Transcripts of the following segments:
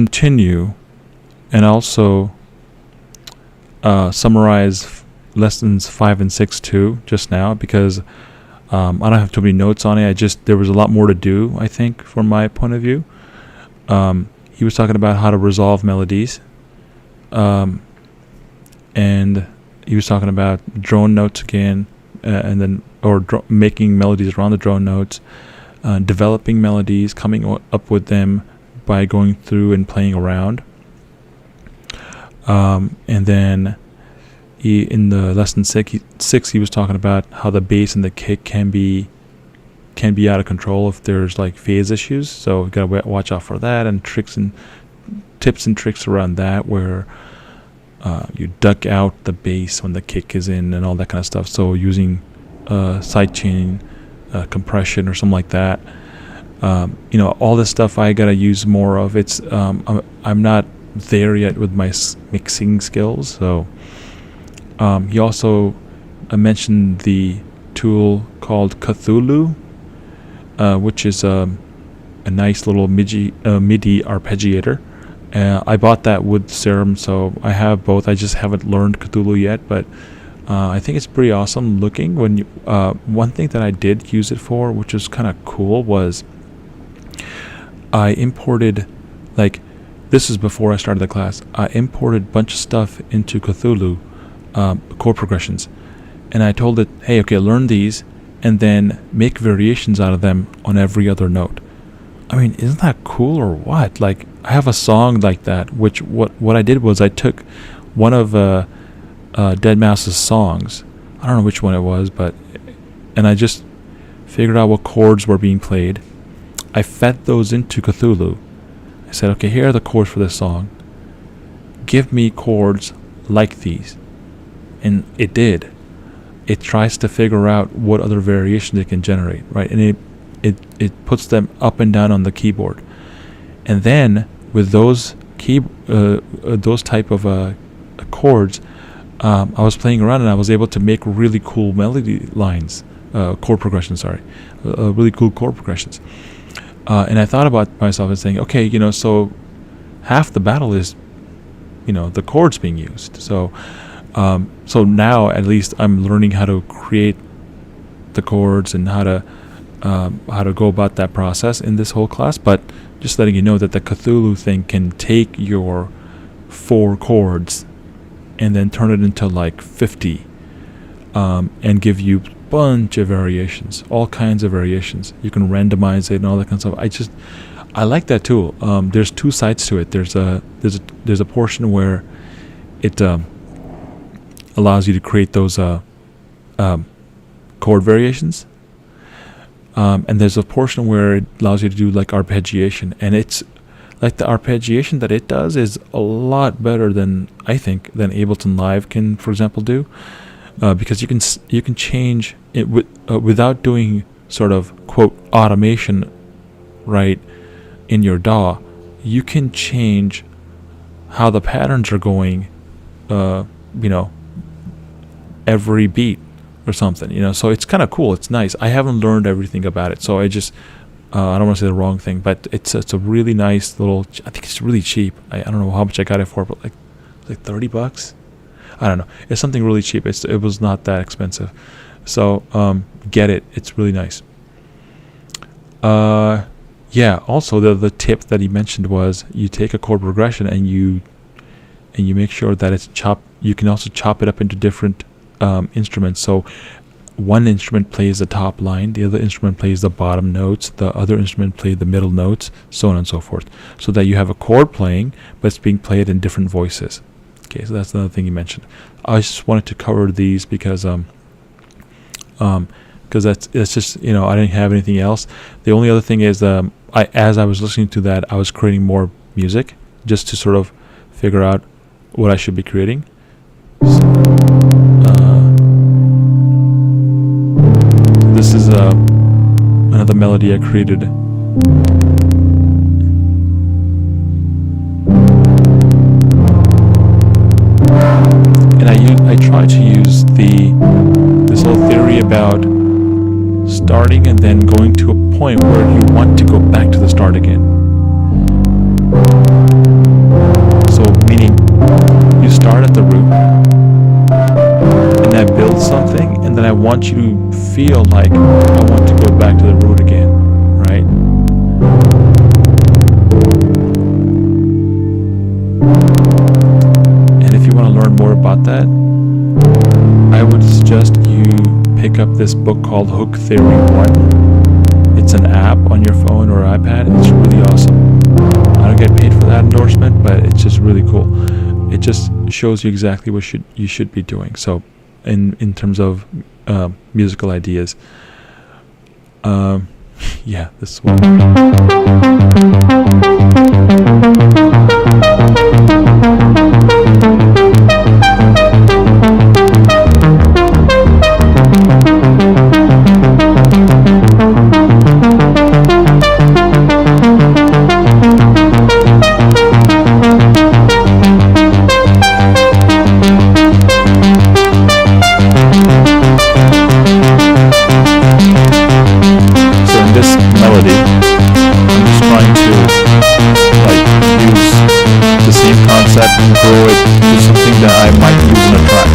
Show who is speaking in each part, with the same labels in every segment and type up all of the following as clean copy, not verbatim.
Speaker 1: continue and also summarize lessons 5 and 6 too, just now, because I don't have too many notes on it. There was a lot more to do, I think, from my point of view. He was talking about how to resolve melodies, and he was talking about drone notes again, and then making melodies around the drone notes, developing melodies, coming up with them by going through and playing around. And then in the lesson 6, he was talking about how the bass and the kick can be out of control if there's like phase issues. So you gotta watch out for that, and tips and tricks around that, where you duck out the bass when the kick is in and all that kind of stuff. So using sidechain compression or something like that. All this stuff I gotta use more of. I'm not there yet with my mixing skills. So he also mentioned the tool called Cthulhu, which is a nice little MIDI arpeggiator. I bought that with Serum, so I have both. I just haven't learned Cthulhu yet, but I think it's pretty awesome looking. One thing that I did use it for, which was kind of cool, was I imported, this is before I started the class, I imported a bunch of stuff into Cthulhu, chord progressions, and I told it, hey, okay, learn these, and then make variations out of them on every other note. I mean, isn't that cool or what? I have a song like that, which what I did was I took one of Deadmau5's songs, I don't know which one it was, and I just figured out what chords were being played. I fed those into Cthulhu. I said, okay, here are the chords for this song. Give me chords like these. And it did. It tries to figure out what other variations it can generate, right? And it puts them up and down on the keyboard. And then with those type of chords, I was playing around and I was able to make really cool melody lines, chord progressions. Really cool chord progressions. And I thought about myself and saying, okay, so half the battle is, the chords being used. So now at least I'm learning how to create the chords and how to go about that process in this whole class. But just letting you know that the Cthulhu thing can take your 4 chords and then turn it into 50, and give you bunch of variations, all kinds of variations. You can randomize it and all that kind of stuff. I like that tool. There's 2 sides to it. There's a portion where it allows you to create those chord variations, and there's a portion where it allows you to do arpeggiation, and it's the arpeggiation that it does is a lot better than Ableton Live can, for example, do. Because you can change it without doing sort of quote automation, right, in your DAW. You can change how the patterns are going, every beat or something, so it's kind of cool. It's nice. I haven't learned everything about it, so I don't want to say the wrong thing, but it's a really nice little. I think it's really cheap. I don't know how much I got it for, but like $30. I don't know. It's something really cheap. It was not that expensive. So get it. It's really nice. Yeah. Also, the tip that he mentioned was you take a chord progression and you make sure that it's chopped. You can also chop it up into different instruments. So one instrument plays the top line, the other instrument plays the bottom notes, the other instrument plays the middle notes, so on and so forth. So that you have a chord playing, but it's being played in different voices. Okay, so that's another thing you mentioned. I just wanted to cover these because that's just I didn't have anything else. The only other thing is as I was listening to that, I was creating more music just to sort of figure out what I should be creating. So, this is another melody I created. I try to use this whole theory about starting and then going to a point where you want to go back to the start again. start at the root, and I build something, and then I want you to feel like I want to go back to the root again, right? And if you want to learn more about that, I would suggest you pick up this book called Hook Theory 1. It's an app on your phone or iPad. It's really awesome. I don't get paid for that endorsement, but it's just really cool. It just shows you exactly what you should be doing. So, in terms of musical ideas, yeah, this one. And grow it to something that I might use in a track.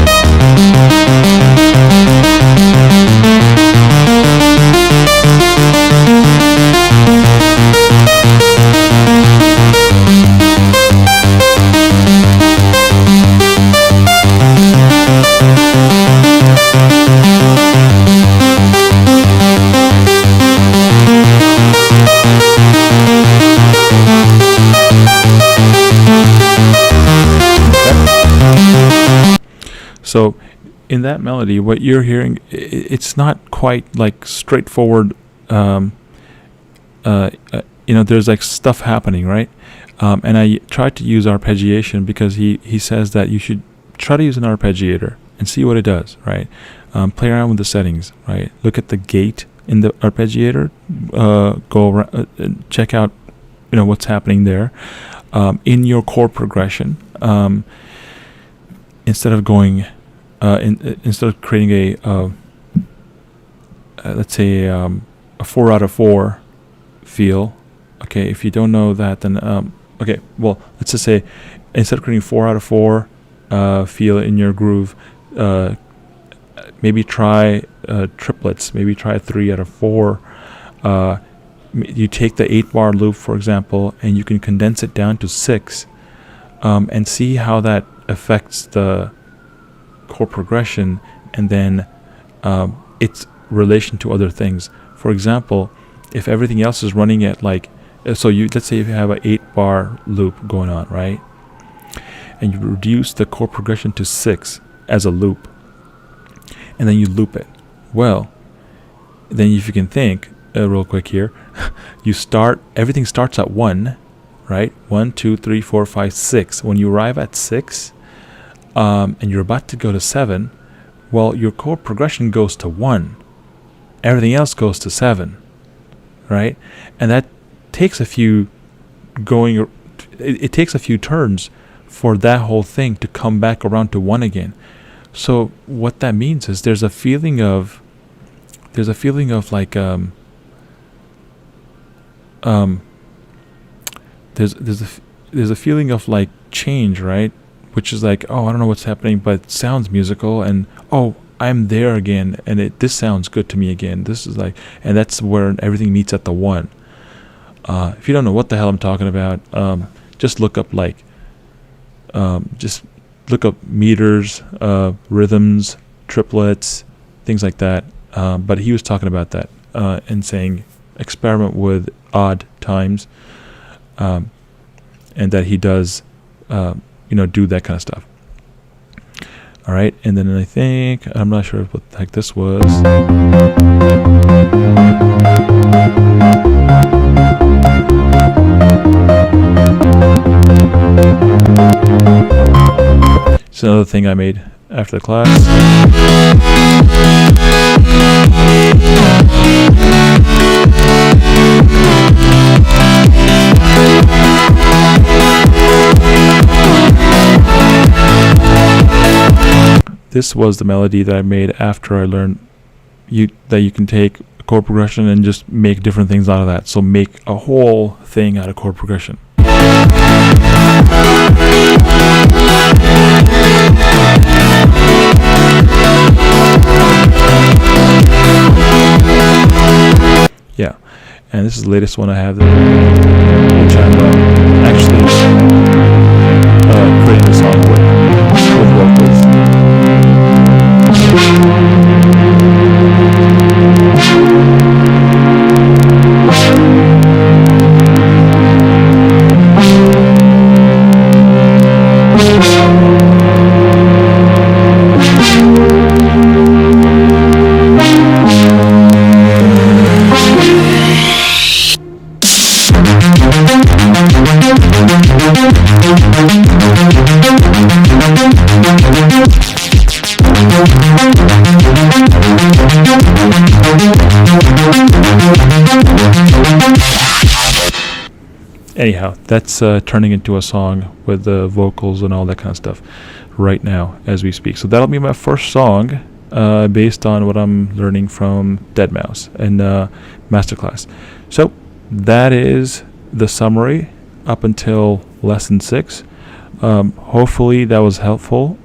Speaker 1: So in that melody, what you're hearing, it's not quite like straightforward. There's like stuff happening, right? And I tried to use arpeggiation because he says that you should try to use an arpeggiator and see what it does, right? Play around with the settings, right? Look at the gate in the arpeggiator. Go around, check out, what's happening there. In your chord progression, instead of going. Instead of creating let's say a 4 out of 4 feel, okay, if you don't know that, then okay, well, let's just say instead of creating 4 out of 4 feel in your groove, maybe try triplets, maybe try 3 out of 4. You take the 8-bar loop, for example, and you can condense it down to 6, and see how that affects the chord progression, and then its relation to other things. For example, if everything else is running at let's say if you have an 8-bar loop going on, right, and you reduce the chord progression to 6 as a loop, and then you loop it. Well, then if you can think real quick here, everything starts at 1, right? 1, 2, 3, 4, 5, 6. When you arrive at 6, and you're about to go to 7, well, your chord progression goes to 1. Everything else goes to 7, right? And that takes it takes a few turns for that whole thing to come back around to 1 again. So what that means is there's a feeling of like there's a feeling of like change, right? Which is like, oh, I don't know what's happening, but it sounds musical, and oh, I'm there again, and this sounds good to me again. This is like, and that's where everything meets at the 1. If you don't know what the hell I'm talking about, just look up meters, rhythms, triplets, things like that. But he was talking about that and saying experiment with odd times, and that he does. Do that kind of stuff. All right, and then I'm not sure what the heck this was. It's another thing I made after the class. This was the melody that I made after I learned that you can take a chord progression and just make different things out of that. So make a whole thing out of chord progression. Yeah, and this is the latest one I have, which I'm actually creating a song with vocals. Anyhow, that's turning into a song with the vocals and all that kind of stuff right now as we speak. So that'll be my first song based on what I'm learning from Deadmau5 and Masterclass. So that is the summary up until lesson 6. Hopefully that was helpful.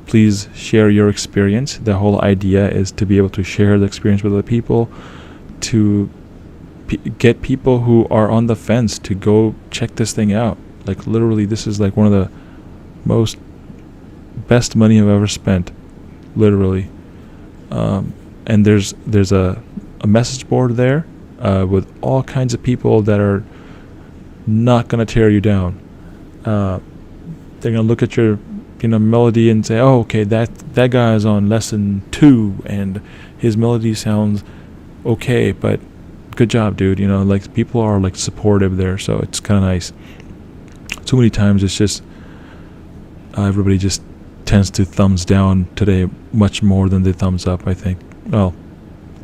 Speaker 1: Please share your experience. The whole idea is to be able to share the experience with other people, to get people who are on the fence to go check this thing out. Like literally, this is like one of the most best money I've ever spent, literally. And there's a message board there with all kinds of people that are not gonna tear you down. They're gonna look at your melody and say, oh, okay, that guy is on lesson 2 and his melody sounds okay, but good job, dude. Like people are like supportive there, so it's kind of nice. So many times it's just everybody just tends to thumbs down today much more than they thumbs up, I think. Well,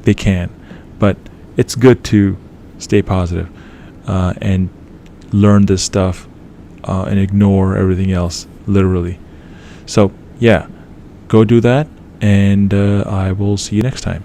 Speaker 1: they can, but it's good to stay positive and learn this stuff and ignore everything else, literally. So yeah, go do that, and I will see you next time.